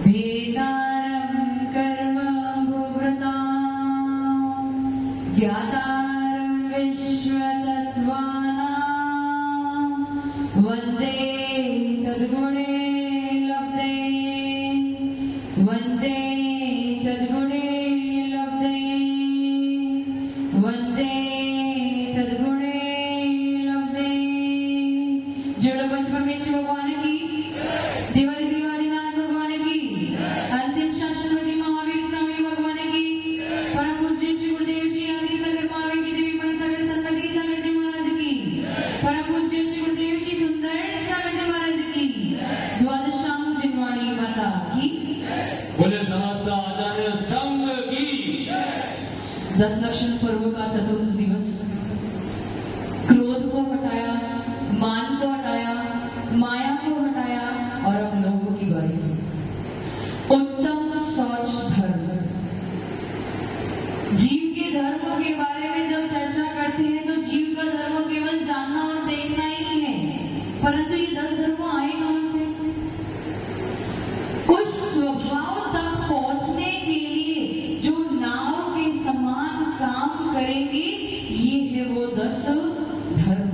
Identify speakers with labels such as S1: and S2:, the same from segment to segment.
S1: भेदारं कर्म भूभृतां ज्ञातारं विश्वतत्त्वानां वन्दे तद्गुणे लब्धे वन्दे तद्गुणे लब्धे वन्दे तद्गुणे लब्धे। जोड़ो पंच परमेश्वर भगवान की, देवादि देवादिनाथ भगवान की, अंतिम शास्त्रपति महावीर स्वामी भगवान की, परम पूज्य श्री गुरुदेव जी आदि सागर महावीर की देवी मन सागर सन्मति सागर जी महाराज की, परम पूज्य श्री गुरुदेव जी सुंदर सागर जी महाराज की, द्वादशांग जिनवाणी माता की,
S2: बोले समस्त आचार्य संघ की।
S1: 10 लक्षण पर्व का चतुर्थ दिवस। क्रोध को हटाया, मान को हटाया, माया को हटाया और अब लोगों की बारी। उत्तम शौच धर्म। जीव के धर्मों के बारे में जब चर्चा करते हैं तो जीव का धर्म केवल जानना और देखना ही नहीं है, परंतु ये 10 धर्म आए कहां से? उस स्वभाव तक पहुंचने के लिए जो नाव के समान काम करेंगे, ये है वो 10 धर्म।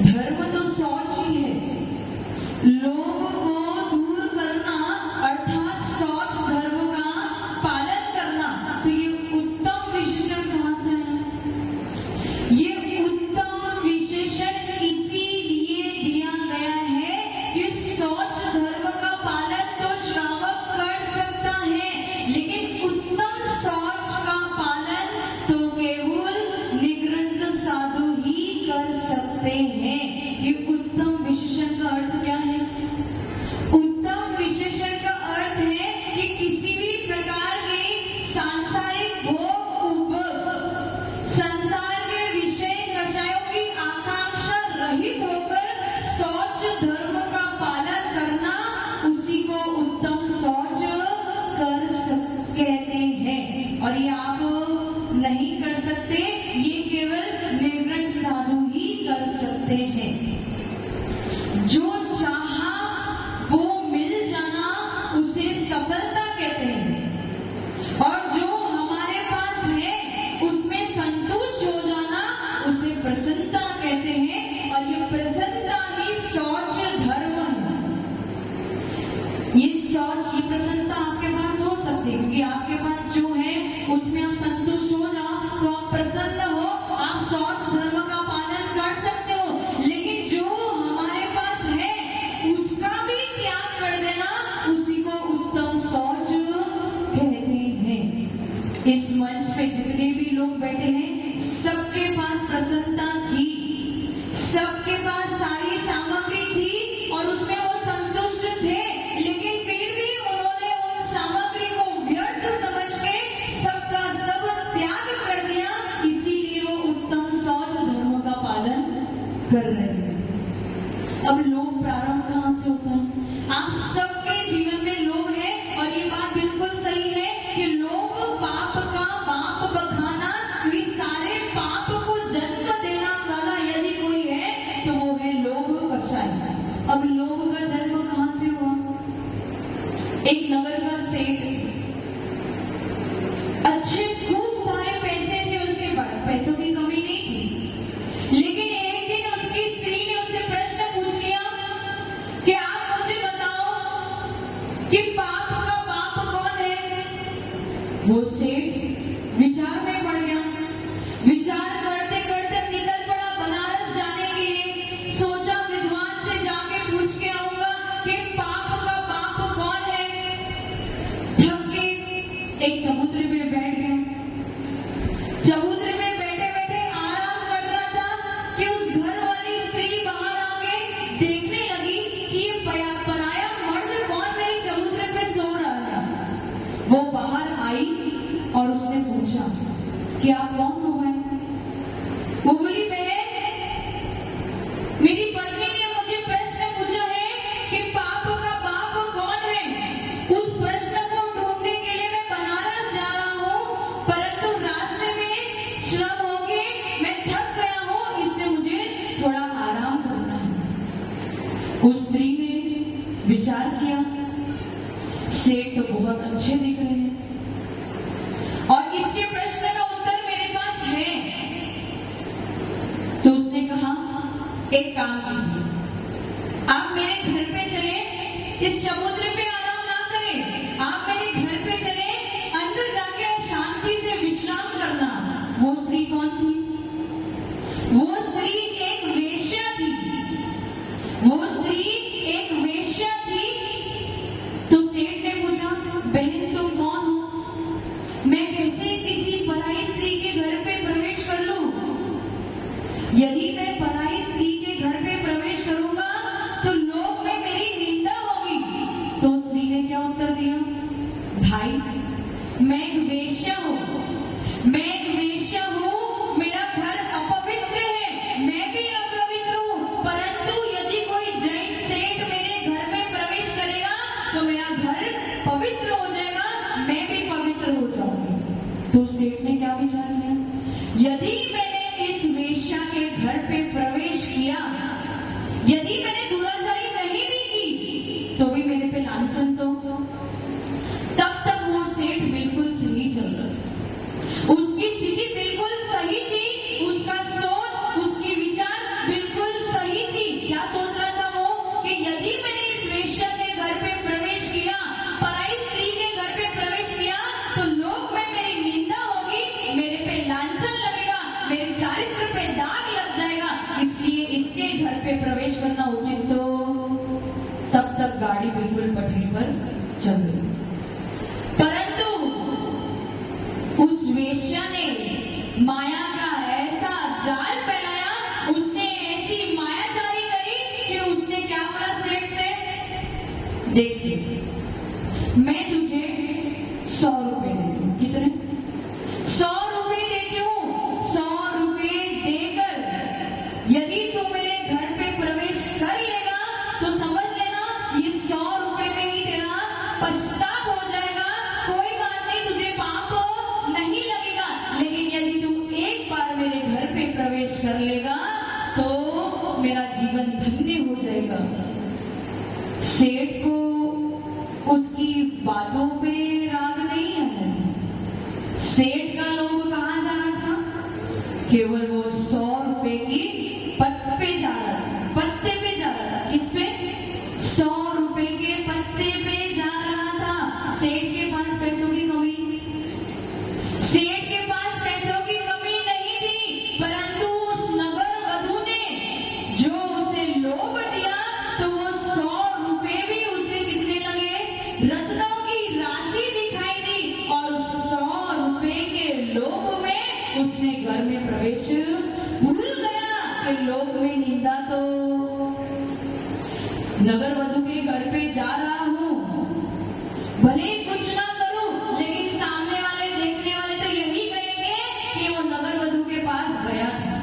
S1: धर्म तो शौच ही है। लोभ को दूर करना अर्थात शौच धर्म का पालन करना। तो ये उत्तम विशेषण कहां से है? ये उत्तम विशेषण इसीलिए दिया गया है कि शौच धर्म का पालन तो श्रावक कर सकता है, लेकिन उत्तम शौच का पालन तो केवल निगृंत साधु ही कर सकते हैं। कि उत्तम विशेषण का अर्थ क्या है? उत्तम विशेषण का अर्थ है कि किसी भी प्रकार के सांसारिक भोग उपभोग, संसार के विषय कषायों की आकांक्षा रहित होकर शौच धर्म का पालन करना, उसी को उत्तम शौच कहते हैं। और ये आप नहीं कर सकते, ये केवल निर्वृत साधु ही कर सकते हैं। जो चाहा वो मिल जाना उसे सफलता कहते हैं, और जो हमारे पास है उसमें संतुष्ट हो जाना उसे प्रसन्नता कहते हैं। और ये प्रसन्नता ही शौच धर्म है। ये शौच, ये प्रसन्नता आपके पास हो सकती है, क्योंकि आपके पास जो है उसमें आप संतुष्ट हो जाओ तो आप प्रसन्न हो, आप शौच धर्म का पालन कर सकते हो। लेकिन जो हमारे पास है उसका भी त्याग कर देना, उसी को उत्तम शौच कहते हैं। इस मंच पे जितने भी लोग बैठे हैं, सबके पास प्रसन्नता थी, सबके पास सारी सामग्री थी और उसमें वो संतुष्ट थे, लेकिन फिर भी उन्होंने उन सामग्री को व्यर्थ समझ के सबका सब त्याग कर दिया। इसीलिए वो उत्तम शौच धर्म का पालन कर रहे हैं। अब लोभ प्रारंभ कहां से होता है? आप सबके जीवन में लोभ है, और ये बात बिल्कुल सही है कि लोभ पाप का बाप बखाना, क्योंकि सारे पाप को जन्म देना वाला यदि कोई है तो वो है लोभ कषाय। अब लोभ का जन्म कहां से हुआ? एक नगर का सेठ, अच्छे खूब सारे पैसे थे उसके पास, पैसों की कमी नहीं थी, लेकिन एक दिन उसकी स्त्री ने उससे प्रश्न पूछ लिया कि आप मुझे बताओ कि पाप का बाप कौन है? वो सेठ विचार में पड़ गया। विचार करते करते निकल पड़ा बनारस जाने के लिए। सोचा विद्वान से जाके पूछ के आऊंगा कि पाप का बाप कौन है। थक के एक चबूतरे पे बैठ गया। चबूतरे में बैठे बैठे आराम कर रहा था कि उस घर वाली स्त्री बाहर आके देखने लगी कि ये पराया मर्द कौन मेरे चबूतरे पे सो रहा है। वो बाहर आई सेठ तो बहुत अच्छे दिख रहे हैं और इसके प्रश्न का उत्तर मेरे पास है। तो उसने कहा, एक काम कीजिए, आप मेरे घर पे चले, इस समुद्र पे आराम ना करें, आप मेरे घर पे चले, अंदर जाके शांति से विश्राम करना। वो स्त्री कौन थी? वो स्त्री एक वेश्या थी। वो स्त्री एक वेश्या थी। तो सेठ ने पूछा, बहन तुम कौन हो? मैं कैसे किसी पराई स्त्री के घर पे प्रवेश कर लूं? यदि मैं पराई स्त्री के घर पे प्रवेश करूंगा तो लोग में मेरी निंदा होगी। तो स्त्री ने क्या उत्तर दिया? भाई, मैं एक वेश्या हूं, मैं एक वेश्या हूं, मेरा घर अपवित्र है, मैं भी अपवित्र हूं, परंतु यदि कोई जैन सेठ मेरे घर में प्रवेश करेगा तो मेरा घर पवित्र हो जाएगा, मैं भी पवित्र हो जाऊंगी। तो सेठ ने क्या विचार किया? यदि मैंने इस वेश्या के घर पे प्रवेश किया, यदि मैंने दुराचारी नहीं भी की तो भी मेरे पे लांछन तो। तब तक वो सेठ बिल्कुल सही चल रहा, उसकी स्थिति बिल्कुल सही थी, उसका सोच, उसकी विचार बिल्कुल सही थी। क्या सोच रहा था वो? कि यदि मैंने इस वेश्या के घर पे प्रवेश किया, पराई स्त्री के घर पे प्रवेश किया तो लोग में मेरी निंदा होगी, मेरे पे लांछन लगेगा, मेरे चारित्र पे दाग लग जाएगा, इसलिए इसके घर पे प्रवेश करना उचित। तो तब तक गाड़ी बिल्कुल पटरी पर चल रही, परंतु उस वेश्या ने माया का ऐसा जाल फैलाया, उसने ऐसी मायाचारी करी कि उसने क्या बोला सेठ से? देख सेठ, मैं तुझे 100 रुपए देती हूँ। कितने? 100 रुपए देती हूँ। 100 रुपए देकर यदि तू मेरे घर पे प्रवेश कर लेगा तो समझ लेना ये 100 रुपए में ही तेरा पश्चाताप हो जाएगा। कोई बात नहीं, तुझे पाप नहीं लगेगा, लेकिन यदि तू एक बार मेरे घर पे प्रवेश कर लेगा तो मेरा जीवन धन्य हो जाएगा। सेठ को उसकी बातों पे राग नहीं आया था। सेठ का लोग कहाँ जाना था? केवल वो 100 रुपए की पत्ते पे जा रहा था, पत्ते पे जा रहा था। किस पे? 100 रुपए के पत्ते पे जा रहा था। सेठ के पास पैसों की कमी, सेठ के पास पैसों की कमी नहीं थी, परंतु उस नगर वधू ने जो उसे लोभ दिया तो वो 100 रुपए भी उसे कितने लगे? रत्नों की राशि दिखाई दी, और 100 रुपए के लोभ में उसने घर में प्रवेश भूल गया कि लोग में निंदा। तो नगर वधू के घर पे जा रहा हूं, भले कुछ ना करूं, लेकिन सामने वाले देखने वाले तो यही कहेंगे कि वो नगर वधू के पास गया था,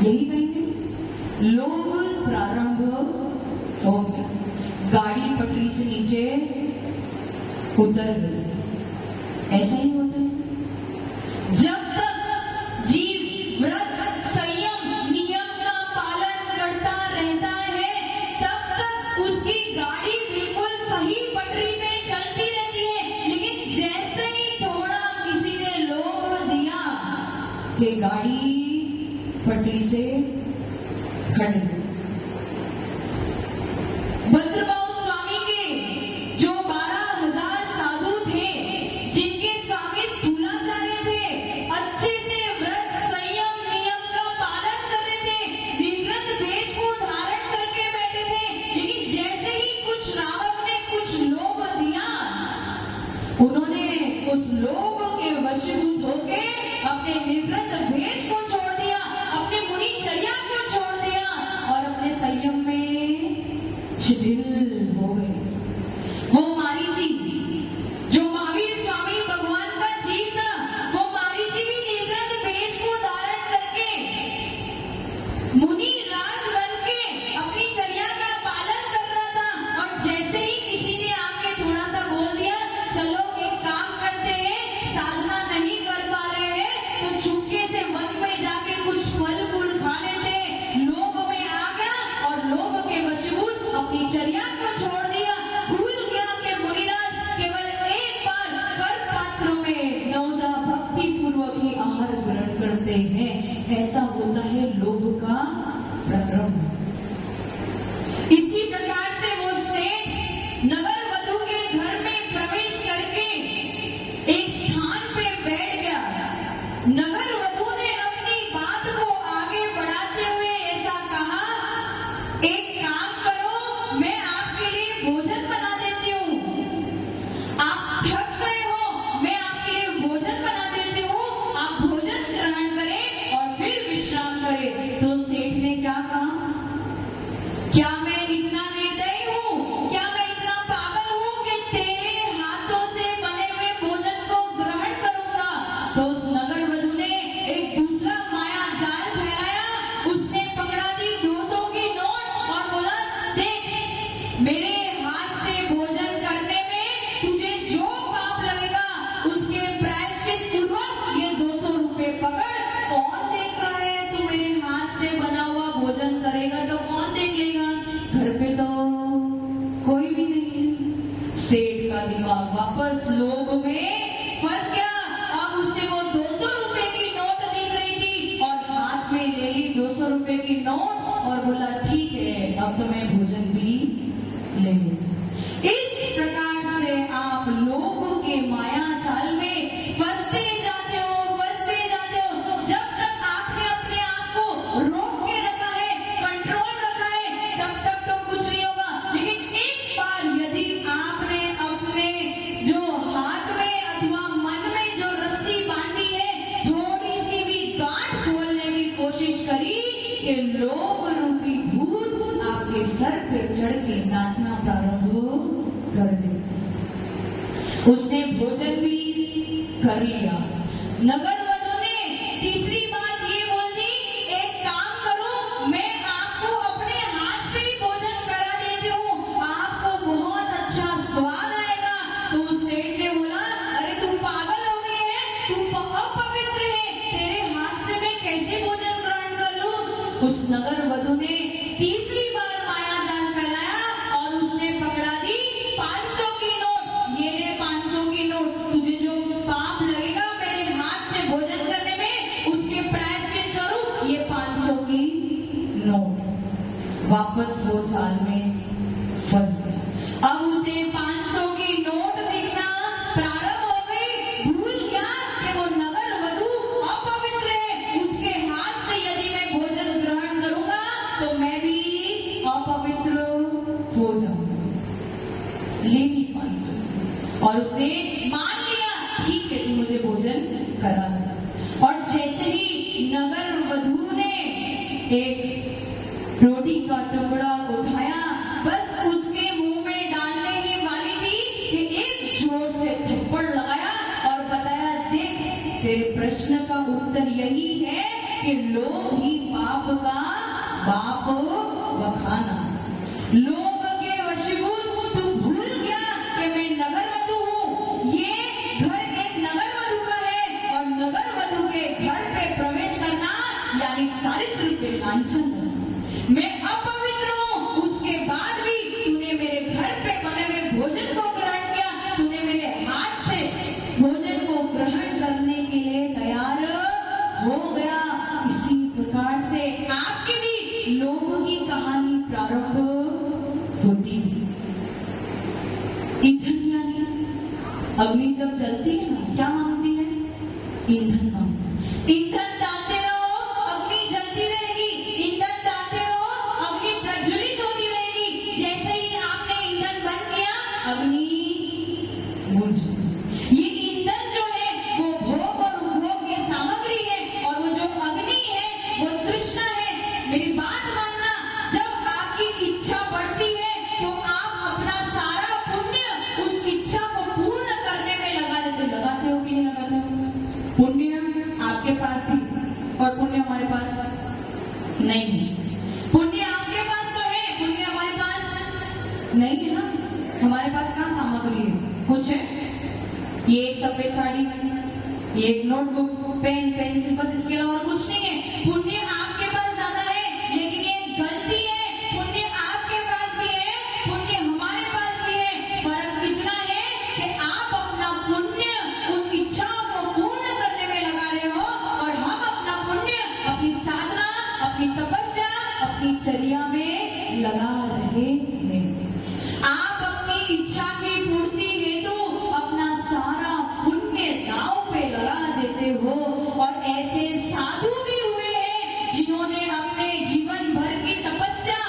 S1: यही कहेंगे। लोग प्रारंभ हो गया, गाड़ी पटरी से नीचे उतर गई। ऐसा ही होता है जब तक जीव व्रत संयम नियम का पालन करता रहता है, तब तक उसकी गाड़ी बिल्कुल सही पटरी पे चलती रहती है। लेकिन जैसे ही थोड़ा किसी ने लोभ दिया कि गाड़ी पटरी से हट गई। भद्रबाहु स्वामी के जो 12,000 साधु थे, जिनके स्वामी स्थूलाचार्य थे, अच्छे से व्रत संयम नियम का पालन कर रहे थे, विकृत वेश को धारण करके बैठे थे, लेकिन जैसे ही कुछ रावक ने कुछ लोभ दिया, उन्होंने उस लोभ के वशीभूत होके अपने निवृत्त वेश को छोड़ दिया, अपने मुनिचर्या को छोड़ दिया और अपने संयम में शिथिल हो गए। वो मारीची जो महावीर स्वामी भगवान का जीव था, वो मारीची भी निवृत्त वेश को धारण करके मुनि राज बन के अपनी चर्या का पालन कर रहा था। और जैसे ही किसी ने आके थोड़ा सा बोल दिया, चलो एक काम करते हैं, सेठ का दिमाग वापस लोभ में फंस गया। अब उससे वो 200 रुपए की नोट दिख रही थी और हाथ में ले ली 200 रुपए की नोट और बोला ठीक है अब तो मैं भोजन भी ले लूं। इस प्रकार से आप लोगों के माया जाल में फंसते जाते हो। जब तक आपने अपने आप को रोक के रखा है, कंट्रोल रखा है, तब तक तो कुछ नहीं होगा। लेकिन एक बार यदि आपने अपने जो हाथ में अथवा मन में जो रस्सी बांधी है, थोड़ी सी भी गांठ खोलने की कोशिश करी कि लोभ रूपी भूत आपके सर पे चढ़ के नाचना प्रारंभ कर दे। उसने भोजन भी कर लिया। नगर वधु ने तीसरी बात ये बोल दी, एक काम करो मैं आपको अपने हाथ से ही भोजन करा देती हूँ, आपको बहुत अच्छा स्वाद आएगा। तो उस सेठ ने बोला अरे तू पागल हो गई है, तू अपवित्र है, तेरे हाथ से मैं कैसे भोजन ग्रहण कर लूं। उस नगर वधु ने तीसरी बार माया जाल फैलाया और उसने पकड़ा दी 500 की नोट। ये ले 500 की नोट, तुझे जो पाप लगेगा मेरे हाथ से भोजन करने में, उसके प्रायश्चित स्वरूप ये 500 की नोट। वापस वो जाल में फंस गया। अब उसे 500 की नोट दिखना प्रारंभ हो गई। भूल गया कि वो नगर वधु अपवित्र है, उसके हाथ से यदि मैं भोजन ग्रहण करूंगा तो मैं भी अपवित्र हो जाऊंगा। लेनी 500 और उसने मान लिया ठीक है तू मुझे भोजन करा दे। और जैसे ही नगर वधु ने एक रोटी का टुकड़ा उठाया, बस उसके मुंह में डालने ही वाली थी कि एक जोर से थप्पड़ लगाया और बताया देख तेरे प्रश्न का उत्तर यही है कि लोभ ही पाप का बाप बखाना। लोभ के वशीभूत तू भूल गया कि मैं नगर वधु हूँ। ये घर एक नगर वधु का है और नगर वधु के घर पे प्रवेश करना यानी चारित्र पे लांछन। मैं अपवित्र हूँ, उसके बाद भी तूने मेरे घर पे बने हुए भोजन को ग्रहण किया, तूने मेरे हाथ से भोजन को ग्रहण करने के लिए तैयार हो गया। इसी प्रकार से आपकी भी लोगों की कहानी प्रारंभ होती है। ईंधन यानी अग्नि जब जलती है ना, क्या मांगती है? ईंधन मांगती। ईंधन डालते रहो अग्नि जलती रहेगी, ईंधन डालते रहो अग्नि प्रज्वलित होती रहेगी। जैसे ही आपने ईंधन बंद किया अग्नि बुझ। ये ईंधन जो है वो भोग और उपभोग की सामग्री है और वो जो अग्नि है वो तृष्णा है। मेरी बात मानना, जब आपकी इच्छा बढ़ती है तो आप अपना सारा पुण्य उस इच्छा को पूर्ण करने में लगा देते। लगाते हो कि नहीं लगाते हो? पुण्य आपके पास भी और पुण्य हमारे पास नहीं है। पुण्य आपके पास तो है, पुण्य हमारे पास नहीं है ना। हमारे पास कहाँ सामग्री है? कुछ है? ये एक सफेद साड़ी, ये एक नोटबुक, पेन, पेंसिल, बस इसके अलावा कुछ नहीं है। पुण्य आपके पास ज्यादा है, लेकिन ये गलती है। पुण्य आपके पास भी है, पुण्य हमारे पास भी है। फर्क इतना है कि आप अपना पुण्य उन इच्छाओं को पूर्ण करने में लगा रहे हो और हम अपना पुण्य अपनी साधना, अपनी तपस्या, अपनी चर्या में लगा रहे हैं। आप अपनी इच्छा की पूर्ति हेतु अपना सारा पुण्य दांव पे लगा देते हो। और ऐसे साधु भी हुए हैं जिन्होंने अपने जीवन भर की तपस्या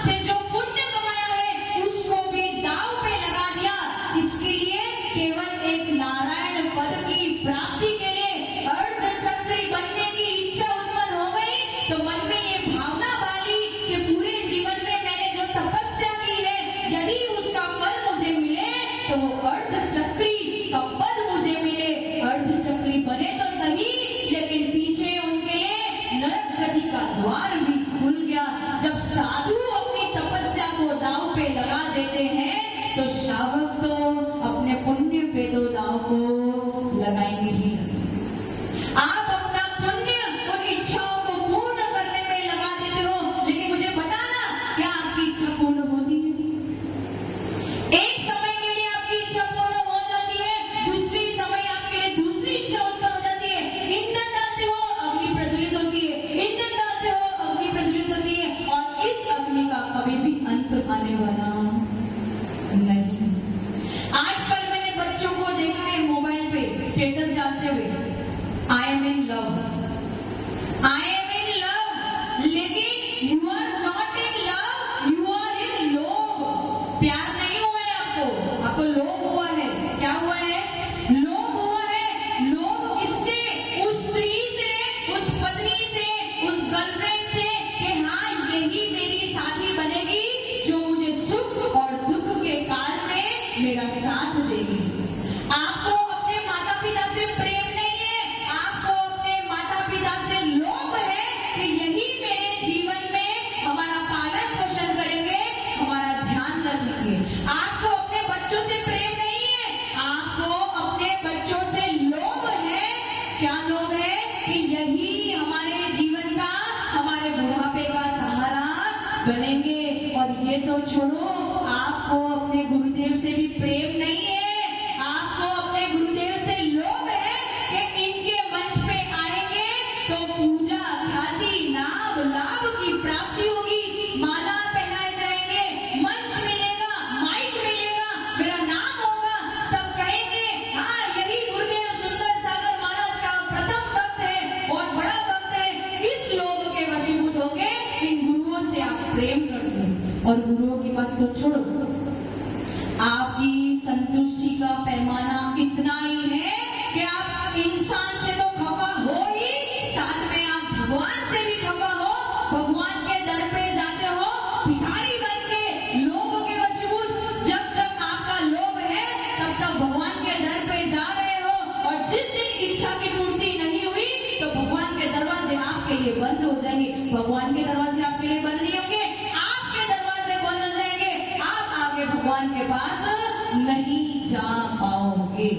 S1: से जो पुण्य कमाया है उसको भी दांव पे लगा दिया। इसके लिए केवल एक नारायण पद की प्राप्ति के लिए अर्धचक्री बनने की इच्छा उत्पन्न हो गई तो मन में ये भावना वाली कि पूरे जीवन में मैंने जो तपस्या की है यदि उसका फल मुझे मिले तो वो अर्धचक्री का पद मुझे मिले। अर्धचक्री बने तो सही, लेकिन पीछे उनके लिए नरक गति का द्वार भी खुल गया। जब साधु अपनी तपस्या को दांव पे लगा देते हैं तो श्रावक तो अपने पुण्य पे तो दांव को लगाएंगे ही। आप अपना पुण्य उन इच्छाओं को पूर्ण करने में लगा देते हो, लेकिन मुझे बताना क्या आपकी इच्छा पूर्ण होती है? एक समय के लिए आपकी मेरा साथ देगी। आपको अपने माता पिता से प्रेम नहीं है, आपको अपने माता पिता से लोभ है कि यही मेरे जीवन में हमारा पालन पोषण करेंगे, हमारा ध्यान रखेंगे। आपको अपने बच्चों से प्रेम नहीं है, आपको अपने बच्चों से लोभ है। क्या लोभ है? कि यही हमारे जीवन का, हमारे बुढ़ापे का सहारा बनेंगे। और ये तो छोड़ो, आपको अपने गुरुदेव से भी प्रेम नहीं है, आपको अपने गुरुदेव से लोभ है कि इनके मंच पे आएंगे तो पूजा ख्याति नाम लाभ की प्राप्ति होगी, माला पहनाए जाएंगे, मंच मिलेगा, माइक मिलेगा, मेरा नाम होगा, सब कहेंगे हाँ यही गुरुदेव सुंदर सागर महाराज का प्रथम भक्त है और बड़ा भक्त है। इस लोभ के वशीभूत होंगे, इन गुरुओं से आप प्रेम कर दो। और गुरुओं की बात तो छोड़ो, आपकी संतुष्टि का पैमाना इतना ही है कि आप इंसान से तो खफा हो ही, साथ में आप भगवान से भी खफा हो, भगवान के दर पे जाते हो भिखारी बन के, लोभ के वशीभूत। जब तक आपका लोभ है तब तक भगवान के दर पे जा रहे हो, और जिस दिन इच्छा की पूर्ति नहीं हुई तो भगवान के दरवाजे आपके लिए बंद हो जाएंगे। भगवान के दरवाजे आपके लिए बंद नहीं होंगे, आपके दरवाजे बंद हो जाएंगे, आप आगे भगवान के पास नहीं जा पाओगे।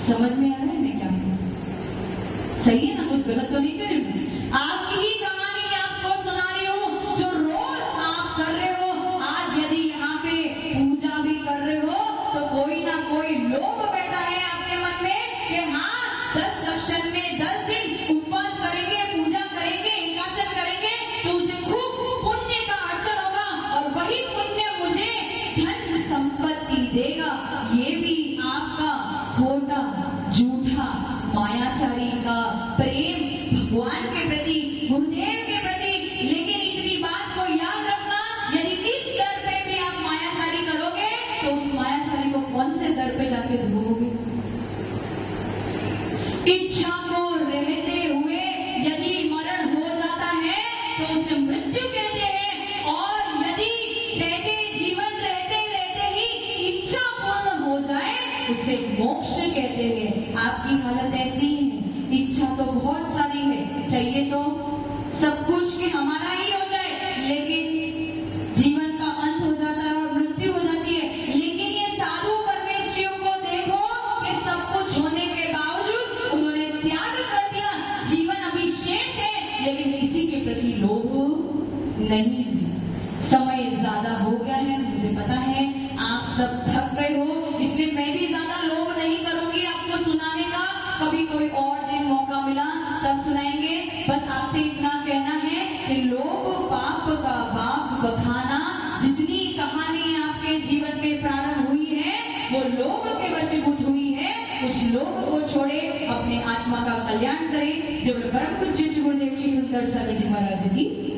S1: समझ में आ रहा है मैं क्या कहूं? सही है ना? कुछ गलत तो नहीं कर रही हूं? आपकी ही कहानी आपको सुना रही हूं जो रोज आप कर रहे हो। आज यदि यहाँ पे पूजा भी कर रहे हो तो कोई ना कोई लोभ बैठा है आपके मन में कि हाँ 10 लक्षण में 10 दिन उपवास करेंगे, पूजा करेंगे, एकादश करेंगे तो उसे खूब पुण्य का अर्चन होगा और वही पुण्य मुझे धन संपत्ति देगा। ये भी आपका खोटा झूठा मायाचारी का प्रेम भगवान के प्रति, गुरुदेव के प्रति। लेकिन इतनी बात को याद रखना, यदि इस दर पे भी आप मायाचारी करोगे तो उस मायाचारी को कौन से दर पे जाके ढूंढोगे? इच्छा को रहते हुए यदि मरण हो जाता है तो उसे मृत्यु कहते हैं, और यदि रहते जीवन रहते रहते ही इच्छा पूर्ण हो जाए उसे मोक्ष कहते हैं। आपकी हालत ऐसी ही है, इच्छा तो बहुत सारी है, चाहिए तो सब कुछ कि हमारा ही हो जाए, लेकिन जीवन का अंत हो जाता है और मृत्यु हो जाती है। लेकिन ये साधु परमेश्वरियों को देखो कि सब कुछ होने के बावजूद उन्होंने त्याग कर दिया, जीवन अभी शेष है लेकिन किसी के प्रति लोभ नहीं। समय ज्यादा हो गया है, मुझे पता है आप सब थक गए हो, इसलिए मैं भी ज्यादा लोभ नहीं करूंगी आपको सुनाने का। कभी कोई और दिन मौका मिला तब सुनाएंगे। बस आपसे इतना कहना है कि लोभ पाप का बाप बखाना, जितनी कहानी आपके जीवन में प्रारंभ हुई है वो लोभ के वशीभूत हुई है। उस लोभ को छोड़े, अपने आत्मा का कल्याण करें। जो परम पूज्य गुरुदेव श्री सुंदर सागर जी महाराज की